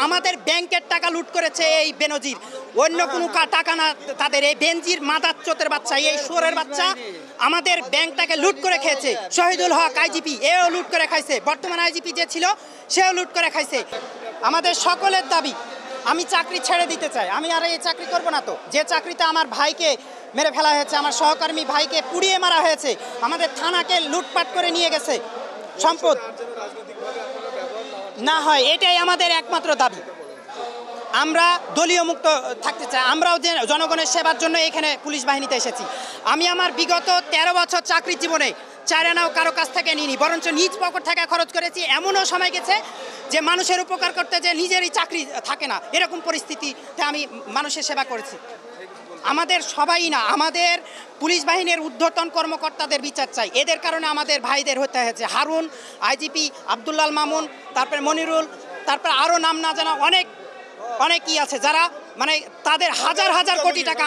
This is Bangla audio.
আমাদের ব্যাংকের টাকা লুট করেছে এই বেনজির, অন্য কোনো টাকা না তাদের। এই বেনজির মাদাচ্চোতের বাচ্চা, এই সোরের বাচ্চা আমাদের ব্যাংকটাকে লুট করে খেয়েছে। শহীদুল হক আইজিপি এও লুট করে খাইছে, বর্তমান আইজিপি যে ছিল সেও লুট করে খাইছে। আমাদের সকলের দাবি, আমি চাকরি ছেড়ে দিতে চাই, আমি আর এই চাকরি করব না। তো যে চাকরিতে আমার ভাইকে মেরে ফেলা হয়েছে, আমার সহকর্মী ভাইকে পুড়িয়ে মারা হয়েছে, আমাদের থানাকে লুটপাট করে নিয়ে গেছে, সম্পদ না হয়, এটাই আমাদের একমাত্র দাবি। আমরা দলীয় মুক্ত থাকতে চাই, আমরাও যে জনগণের সেবার জন্য এখানে পুলিশ বাহিনীতে এসেছি। আমি আমার বিগত 13 বছর চাকরির জীবনে 4 আনাও কারো কাছ থেকে নিইনি, বরঞ্চ নিজ পকেট থেকে খরচ করেছি। এমনও সময় গেছে যে মানুষের উপকার করতে যে নিজেরই চাকরি থাকে না, এরকম পরিস্থিতিতে আমি মানুষের সেবা করেছি। আমাদের সবাই না, আমাদের পুলিশ বাহিনীর ঊর্ধ্বতন কর্মকর্তাদের বিচার চাই। এদের কারণে আমাদের ভাইদের হতে হয়েছে। হারুন, আইজিপি আব্দুল্লাল মামুন, তারপরে মনিরুল, তারপরে আরও নাম না জানা অনেকই আছে যারা মানে তাদের হাজার হাজার কোটি টাকা